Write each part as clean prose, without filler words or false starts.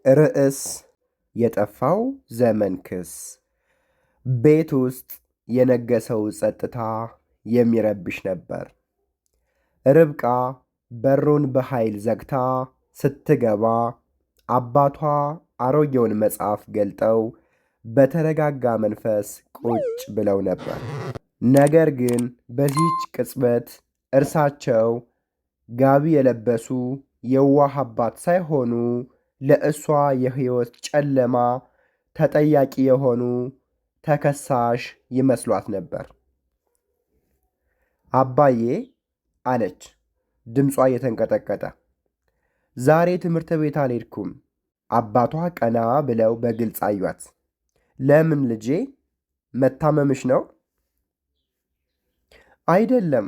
ርዕስ የጠፋው ዘመን ክስ። ቤት ውስጥ የነገሰው ጸጥታ የሚረብሽ ነበር። ርብቃ በሩን በኃይል ዘግታ ስትገባ አባቷ አሮጌውን መጽሐፍ ገልጠው በተረጋጋ መንፈስ ቁጭ ብለው ነበር። ነገር ግን በዚህች ቅጽበት እርሳቸው ጋቢ የለበሱ የዋህ አባት ሳይሆኑ ለእሷ የሕይወት ጨለማ ተጠያቂ የሆኑ ተከሳሽ ይመስሏት ነበር። አባዬ አለች፣ ድምጿ እየተንቀጠቀጠ። ዛሬ ትምህርት ቤት አልሄድኩም። አባቷ ቀና ብለው በግልጽ አዩአት። ለምን ልጄ? መታመምሽ ነው? አይደለም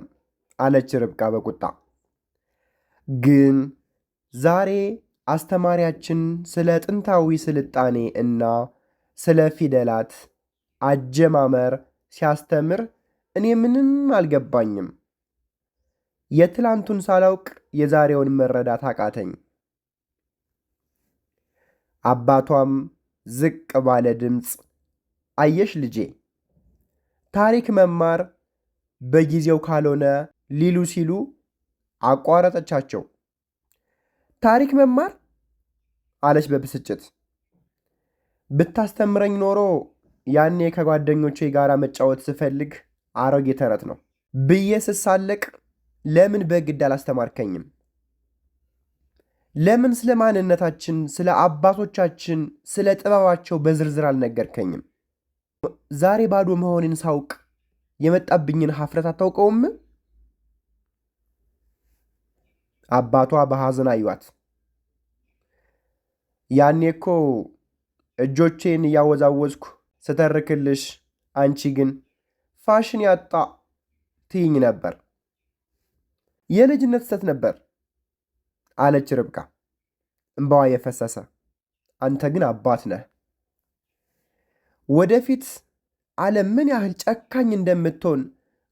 አለች ርብቃ በቁጣ። ግን ዛሬ አስተማሪያችን ስለ ጥንታዊ ስልጣኔ እና ስለ ፊደላት አጀማመር ሲያስተምር እኔ ምንም አልገባኝም። የትላንቱን ሳላውቅ የዛሬውን መረዳት አቃተኝ። አባቷም ዝቅ ባለ ድምፅ አየሽ ልጄ፣ ታሪክ መማር በጊዜው ካልሆነ ሊሉ ሲሉ አቋረጠቻቸው። ታሪክ መማር አለች በብስጭት። ብታስተምረኝ ኖሮ ያኔ ከጓደኞቼ ጋር መጫወት ስፈልግ አሮጌ ተረት ነው ብዬ ስሳለቅ ለምን በግድ አላስተማርከኝም? ለምን ስለ ማንነታችን፣ ስለ አባቶቻችን፣ ስለ ጥበባቸው በዝርዝር አልነገርከኝም? ዛሬ ባዶ መሆኔን ሳውቅ የመጣብኝን ሀፍረት አታውቀውም? አባቷ በሐዘን አዩአት። ያኔ እኮ እጆቼን እያወዛወዝኩ ስተርክልሽ፣ አንቺ ግን ፋሽን ያጣ ትይኝ ነበር። የልጅነት ስተት ነበር አለች ርብቃ እንባዋ የፈሰሰ። አንተ ግን አባት ነህ። ወደፊት ዓለም ምን ያህል ጨካኝ እንደምትሆን፣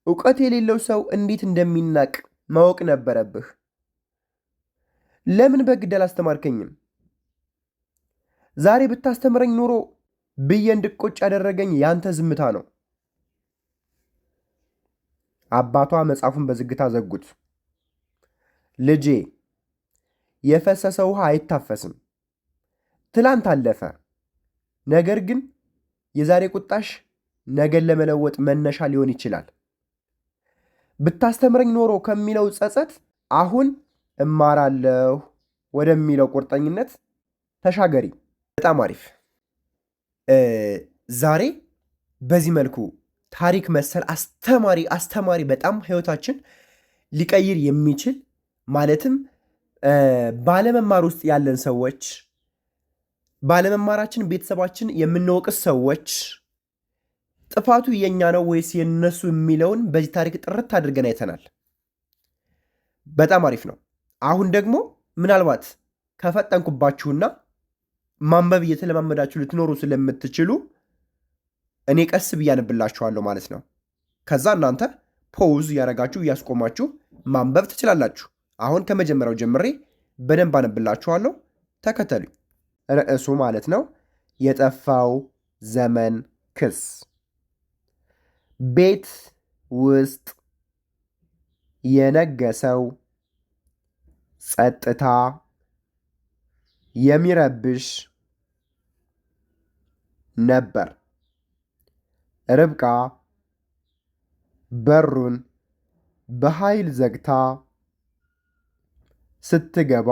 ዕውቀት የሌለው ሰው እንዴት እንደሚናቅ ማወቅ ነበረብህ። ለምን በግድ አላስተማርከኝም? ዛሬ ብታስተምረኝ ኖሮ ብዬ እንድቆጭ ያደረገኝ ያንተ ዝምታ ነው። አባቷ መጽሐፉን በዝግታ ዘጉት። ልጄ፣ የፈሰሰ ውሃ አይታፈስም። ትላንት አለፈ። ነገር ግን የዛሬ ቁጣሽ ነገን ለመለወጥ መነሻ ሊሆን ይችላል። ብታስተምረኝ ኖሮ ከሚለው ጸጸት አሁን እማራለሁ ወደሚለው ቁርጠኝነት ተሻገሪ። በጣም አሪፍ። ዛሬ በዚህ መልኩ ታሪክ መሰል አስተማሪ በጣም ህይወታችን ሊቀይር የሚችል ማለትም ባለመማር ውስጥ ያለን ሰዎች፣ ባለመማራችን ቤተሰባችን የምንወቅስ ሰዎች ጥፋቱ የኛ ነው ወይስ የነሱ የሚለውን በዚህ ታሪክ ጥርት አድርገን አይተናል። በጣም አሪፍ ነው። አሁን ደግሞ ምናልባት ከፈጠንኩባችሁና ማንበብ እየተለማመዳችሁ ልትኖሩ ስለምትችሉ እኔ ቀስ ብዬ አነብላችኋለሁ ማለት ነው። ከዛ እናንተ ፖውዝ እያደረጋችሁ እያስቆማችሁ ማንበብ ትችላላችሁ። አሁን ከመጀመሪያው ጀምሬ በደንብ አነብላችኋለሁ። ተከተሉኝ። ርዕሱ ማለት ነው የጠፋው ዘመን ክስ። ቤት ውስጥ የነገሰው ጸጥታ የሚረብሽ ነበር። ርብቃ በሩን በኃይል ዘግታ ስትገባ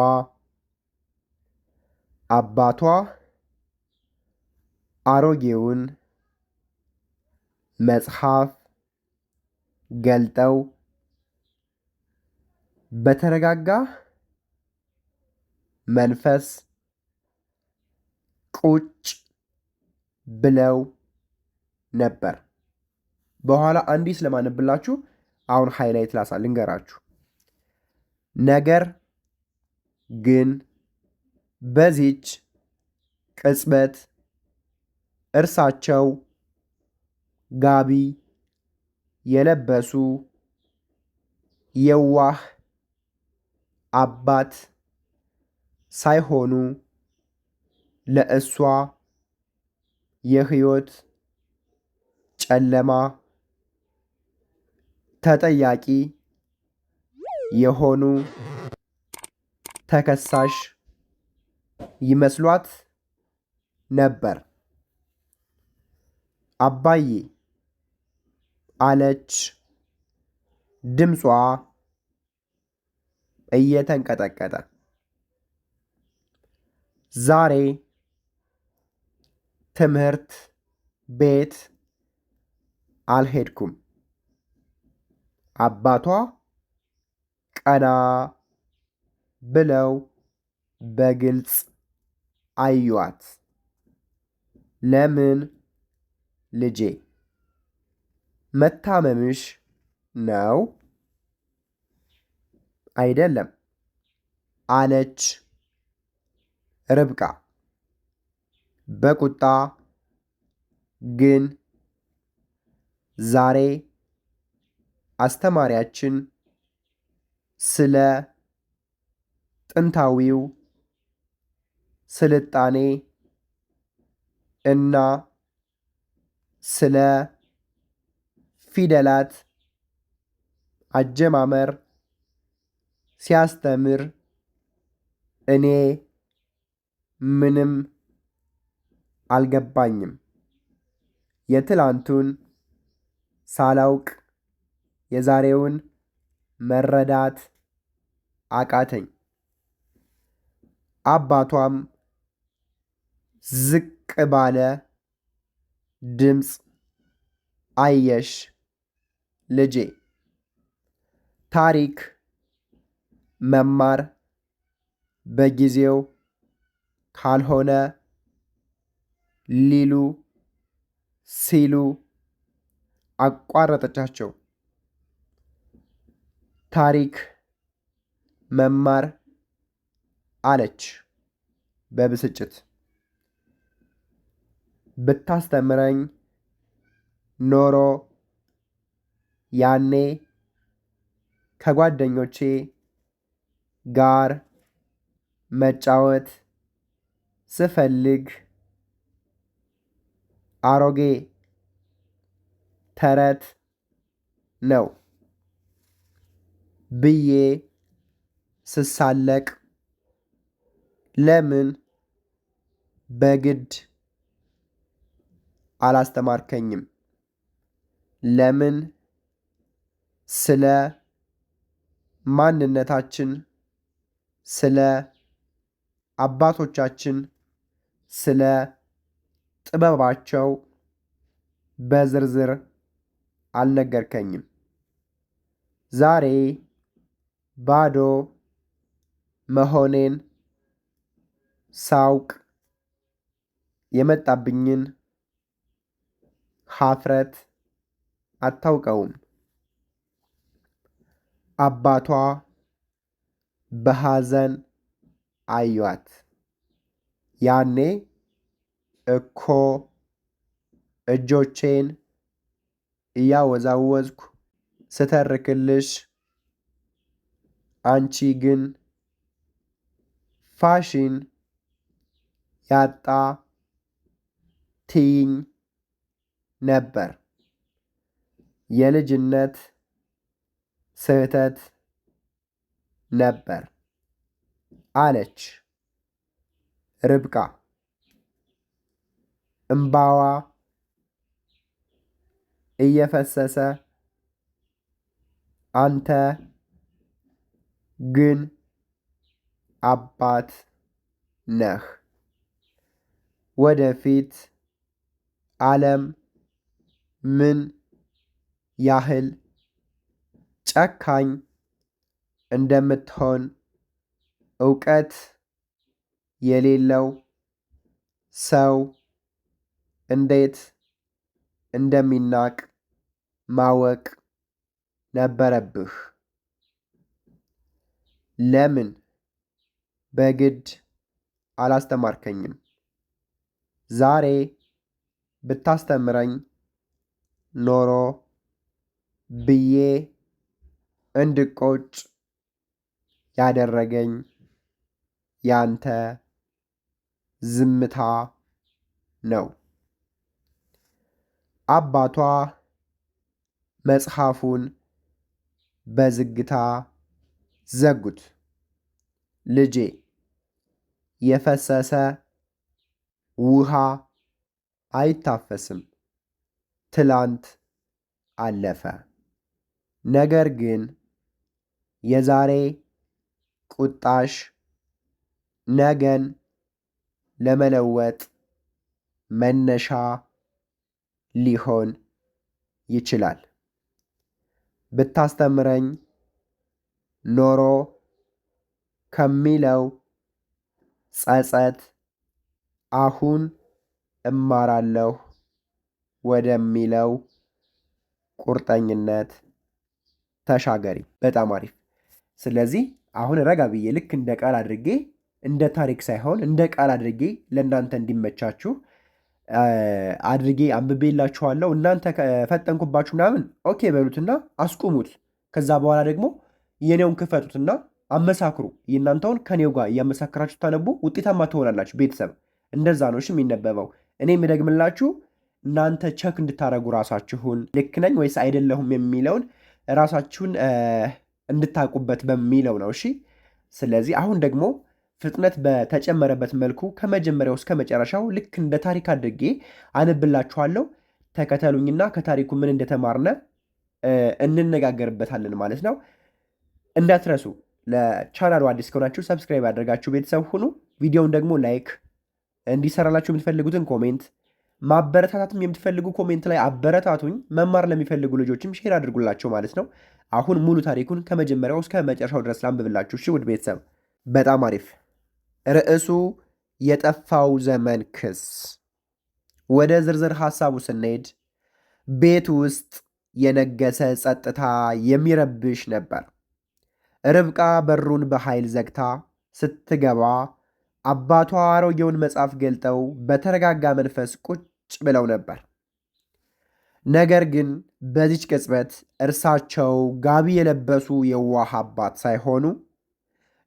አባቷ አሮጌውን መጽሐፍ ገልጠው በተረጋጋ መንፈስ ቁጭ ብለው ነበር። በኋላ አንዲት ስለማነብላችሁ አሁን ሃይላይት ልንገራችሁ። ነገር ግን በዚች ቅጽበት እርሳቸው ጋቢ የለበሱ የዋህ አባት ሳይሆኑ ለእሷ የሕይወት ጨለማ ተጠያቂ የሆኑ ተከሳሽ ይመስሏት ነበር። አባዬ አለች፣ ድምጿ እየተንቀጠቀጠ። ዛሬ ትምህርት ቤት አልሄድኩም። አባቷ ቀና ብለው በግልጽ አዩአት። ለምን ልጄ? መታመምሽ ነው? አይደለም አለች ርብቃ በቁጣ። ግን ዛሬ አስተማሪያችን ስለ ጥንታዊው ስልጣኔ እና ስለ ፊደላት አጀማመር ሲያስተምር እኔ ምንም አልገባኝም። የትላንቱን ሳላውቅ የዛሬውን መረዳት አቃተኝ። አባቷም ዝቅ ባለ ድምፅ አየሽ ልጄ፣ ታሪክ መማር በጊዜው ካልሆነ ሊሉ ሲሉ አቋረጠቻቸው። ታሪክ መማር አለች በብስጭት። ብታስተምረኝ ኖሮ ያኔ ከጓደኞቼ ጋር መጫወት ስፈልግ አሮጌ ተረት ነው ብዬ ስሳለቅ ለምን በግድ አላስተማርከኝም? ለምን ስለ ማንነታችን፣ ስለ አባቶቻችን፣ ስለ ጥበባቸው በዝርዝር አልነገርከኝም? ዛሬ ባዶ መሆኔን ሳውቅ የመጣብኝን ሀፍረት አታውቀውም። አባቷ በሐዘን አዩአት። ያኔ እኮ እጆቼን እያወዛወዝኩ ስተርክልሽ፣ አንቺ ግን ፋሽን ያጣ ትይኝ ነበር። የልጅነት ስህተት ነበር አለች ርብቃ እምባዋ እየፈሰሰ። አንተ ግን አባት ነህ። ወደፊት ዓለም ምን ያህል ጨካኝ እንደምትሆን እውቀት የሌለው ሰው እንዴት እንደሚናቅ ማወቅ ነበረብህ። ለምን በግድ አላስተማርከኝም? ዛሬ ብታስተምረኝ ኖሮ ብዬ እንድቆጭ ያደረገኝ ያንተ ዝምታ ነው። አባቷ መጽሐፉን በዝግታ ዘጉት። ልጄ፣ የፈሰሰ ውሃ አይታፈስም። ትላንት አለፈ። ነገር ግን የዛሬ ቁጣሽ ነገን ለመለወጥ መነሻ ሊሆን ይችላል። ብታስተምረኝ ኖሮ ከሚለው ጸጸት አሁን እማራለሁ ወደሚለው ቁርጠኝነት ተሻገሪ። በጣም አሪፍ። ስለዚህ አሁን ረጋ ብዬ ልክ እንደ ቃል አድርጌ እንደ ታሪክ ሳይሆን እንደ ቃል አድርጌ ለእናንተ እንዲመቻችሁ አድርጌ አንብቤላችኋለሁ። እናንተ ከፈጠንኩባችሁ ምናምን ኦኬ በሉትና አስቁሙት። ከዛ በኋላ ደግሞ የኔውን ክፈቱትና አመሳክሩ። የእናንተውን ከኔው ጋር እያመሳከራችሁ ታነቡ ውጤታማ ትሆናላችሁ። ቤተሰብ እንደዛ ነው የሚነበበው። እኔ የምደግምላችሁ እናንተ ቸክ እንድታደረጉ ራሳችሁን ልክ ነኝ ወይስ አይደለሁም የሚለውን ራሳችሁን እንድታውቁበት በሚለው ነው። እሺ። ስለዚህ አሁን ደግሞ ፍጥነት በተጨመረበት መልኩ ከመጀመሪያው እስከ መጨረሻው ልክ እንደ ታሪክ አድርጌ አነብላችኋለሁ። ተከተሉኝና ከታሪኩ ምን እንደተማርነ እንነጋገርበታለን ማለት ነው። እንዳትረሱ፣ ለቻናሉ አዲስ ከሆናችሁ ሰብስክራይብ ያደርጋችሁ ቤተሰብ ሁኑ። ቪዲዮውን ደግሞ ላይክ፣ እንዲሰራላችሁ የምትፈልጉትን ኮሜንት፣ ማበረታታትም የምትፈልጉ ኮሜንት ላይ አበረታቱኝ። መማር ለሚፈልጉ ልጆችም ሼር አድርጉላቸው ማለት ነው። አሁን ሙሉ ታሪኩን ከመጀመሪያው እስከ መጨረሻው ድረስ ላንብብላችሁ። እሺ ውድ ቤተሰብ፣ በጣም አሪፍ። ርዕሱ የጠፋው ዘመን ክስ። ወደ ዝርዝር ሐሳቡ ስንሄድ ቤት ውስጥ የነገሰ ጸጥታ የሚረብሽ ነበር። ርብቃ በሩን በኃይል ዘግታ ስትገባ አባቷ አሮጌውን መጽሐፍ ገልጠው በተረጋጋ መንፈስ ቁጭ ብለው ነበር። ነገር ግን በዚች ቅጽበት እርሳቸው ጋቢ የለበሱ የዋህ አባት ሳይሆኑ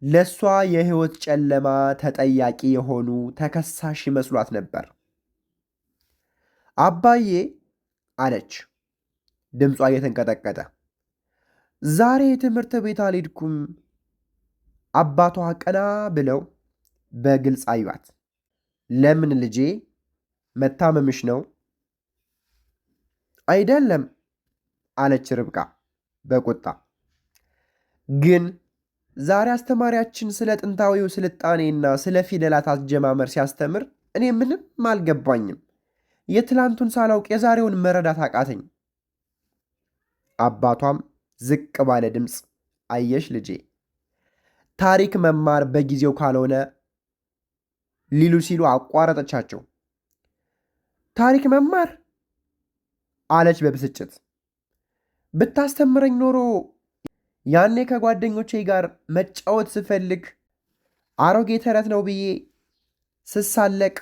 ለእሷ የሕይወት ጨለማ ተጠያቂ የሆኑ ተከሳሽ ይመስሏት ነበር። አባዬ አለች፣ ድምጿ እየተንቀጠቀጠ። ዛሬ ትምህርት ቤት አልሄድኩም። አባቷ ቀና ብለው በግልጽ አዩአት። ለምን ልጄ? መታመምሽ ነው? አይደለም አለች ርብቃ በቁጣ። ግን ዛሬ አስተማሪያችን ስለ ጥንታዊው ስልጣኔና ስለ ፊደላት አጀማመር ሲያስተምር እኔ ምንም አልገባኝም። የትላንቱን ሳላውቅ የዛሬውን መረዳት አቃተኝ። አባቷም ዝቅ ባለ ድምፅ አየሽ ልጄ፣ ታሪክ መማር በጊዜው ካልሆነ ሊሉ ሲሉ አቋረጠቻቸው። ታሪክ መማር አለች በብስጭት። ብታስተምረኝ ኖሮ ያኔ ከጓደኞቼ ጋር መጫወት ስፈልግ አሮጌ ተረት ነው ብዬ ስሳለቅ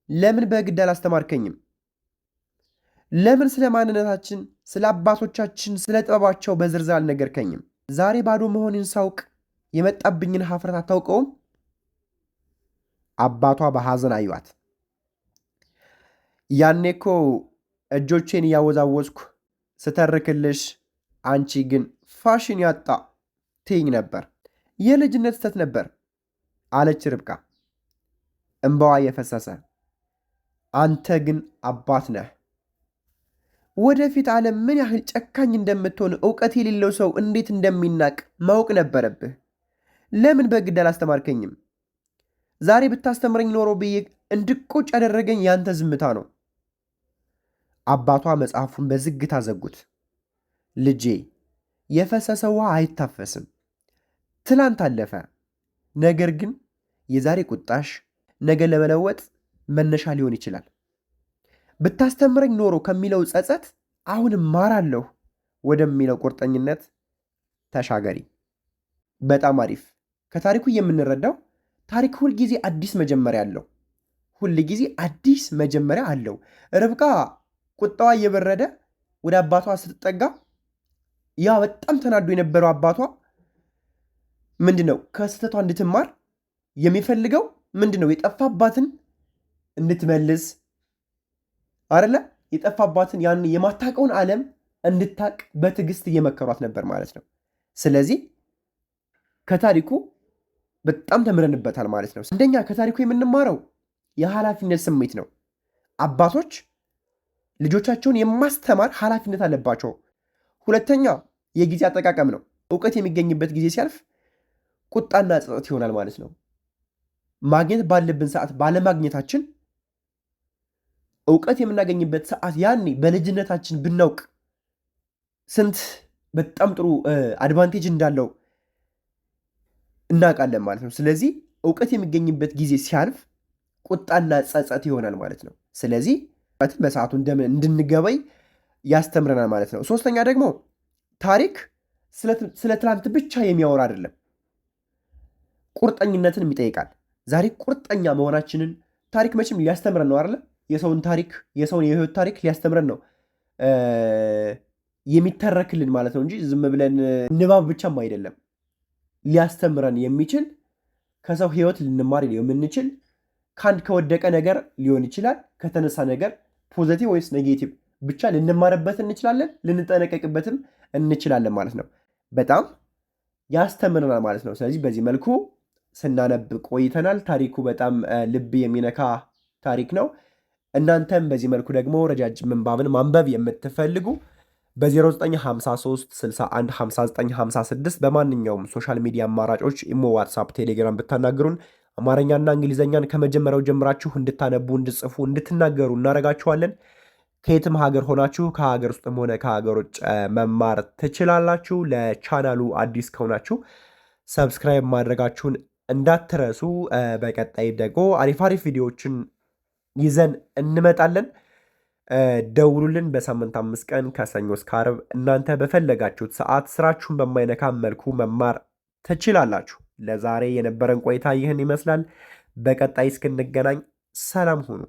ለምን በግድ አላስተማርከኝም? ለምን ስለ ማንነታችን፣ ስለ አባቶቻችን፣ ስለ ጥበባቸው በዝርዝር አልነገርከኝም? ዛሬ ባዶ መሆንን ሳውቅ የመጣብኝን ሀፍረት አታውቀውም? አባቷ በሐዘን አዩአት። ያኔ እኮ እጆቼን እያወዛወዝኩ ስተርክልሽ አንቺ ግን ፋሽን ያጣ ትይኝ ነበር። የልጅነት ስተት ነበር አለች ርብቃ እምባዋ እየፈሰሰ። አንተ ግን አባት ነህ። ወደፊት ዓለም ምን ያህል ጨካኝ እንደምትሆን እውቀት የሌለው ሰው እንዴት እንደሚናቅ ማወቅ ነበረብህ። ለምን በግድ አላስተማርከኝም? ዛሬ ብታስተምረኝ ኖሮ ብዬ እንድቆጭ ያደረገኝ ያንተ ዝምታ ነው። አባቷ መጽሐፉን በዝግታ ዘጉት። ልጄ፣ የፈሰሰ ውሃ አይታፈስም። ትላንት አለፈ። ነገር ግን የዛሬ ቁጣሽ ነገ ለመለወጥ መነሻ ሊሆን ይችላል። ብታስተምረኝ ኖሮ ከሚለው ጸጸት አሁን እማራለሁ ወደሚለው ቁርጠኝነት ተሻገሪ። በጣም አሪፍ። ከታሪኩ የምንረዳው ታሪክ ሁልጊዜ አዲስ መጀመሪያ አለው። ሁልጊዜ አዲስ መጀመሪያ አለው። ርብቃ ቁጣዋ እየበረደ ወደ አባቷ ስትጠጋ ያ በጣም ተናዶ የነበረው አባቷ ምንድነው ከስህተቷ እንድትማር የሚፈልገው? ምንድነው የጠፋባትን እንድትመልስ አይደለ የጠፋባትን ያን የማታውቀውን ዓለም እንድታቅ በትዕግስት እየመከሯት ነበር ማለት ነው። ስለዚህ ከታሪኩ በጣም ተምረንበታል ማለት ነው። አንደኛ ከታሪኩ የምንማረው የኃላፊነት ስሜት ነው። አባቶች ልጆቻቸውን የማስተማር ኃላፊነት አለባቸው። ሁለተኛ የጊዜ አጠቃቀም ነው። እውቀት የሚገኝበት ጊዜ ሲያልፍ ቁጣና ጸጸት ይሆናል ማለት ነው። ማግኘት ባለብን ሰዓት ባለማግኘታችን እውቀት የምናገኝበት ሰዓት ያኔ በልጅነታችን ብናውቅ ስንት በጣም ጥሩ አድቫንቴጅ እንዳለው እናውቃለን ማለት ነው። ስለዚህ እውቀት የሚገኝበት ጊዜ ሲያልፍ ቁጣና ጸጸት ይሆናል ማለት ነው። ስለዚህ በሰዓቱ እንድንገበይ ያስተምረናል ማለት ነው። ሶስተኛ ደግሞ ታሪክ ስለ ትላንት ብቻ የሚያወራ አይደለም፣ ቁርጠኝነትን ይጠይቃል። ዛሬ ቁርጠኛ መሆናችንን ታሪክ መቼም ሊያስተምረን ነው አይደለ? የሰውን ታሪክ የሰውን የህይወት ታሪክ ሊያስተምረን ነው የሚተረክልን ማለት ነው እንጂ ዝም ብለን ንባብ ብቻም አይደለም። ሊያስተምረን የሚችል ከሰው ህይወት ልንማር የምንችል ከአንድ ከወደቀ ነገር ሊሆን ይችላል፣ ከተነሳ ነገር ፖዘቲቭ ወይስ ኔጌቲቭ ብቻ ልንማርበት እንችላለን፣ ልንጠነቀቅበትም እንችላለን ማለት ነው። በጣም ያስተምረናል ማለት ነው። ስለዚህ በዚህ መልኩ ስናነብ ቆይተናል። ታሪኩ በጣም ልብ የሚነካ ታሪክ ነው። እናንተም በዚህ መልኩ ደግሞ ረጃጅም ምንባብን ማንበብ የምትፈልጉ በ0953 61 59 56 በማንኛውም ሶሻል ሚዲያ አማራጮች ኢሞ፣ ዋትሳፕ፣ ቴሌግራም ብታናግሩን አማርኛና እንግሊዝኛን ከመጀመሪያው ጀምራችሁ እንድታነቡ፣ እንድጽፉ፣ እንድትናገሩ እናደርጋችኋለን። ከየትም ሀገር ሆናችሁ ከሀገር ውስጥም ሆነ ከሀገር ውጭ መማር ትችላላችሁ። ለቻናሉ አዲስ ከሆናችሁ ሰብስክራይብ ማድረጋችሁን እንዳትረሱ። በቀጣይ ደግሞ አሪፍ አሪፍ ቪዲዮዎችን ይዘን እንመጣለን። ደውሉልን። በሳምንት 5 ቀን ከሰኞ እስከ ዓርብ እናንተ በፈለጋችሁት ሰዓት ስራችሁን በማይነካ መልኩ መማር ትችላላችሁ። ለዛሬ የነበረን ቆይታ ይህን ይመስላል። በቀጣይ እስክንገናኝ ሰላም ሁኑ።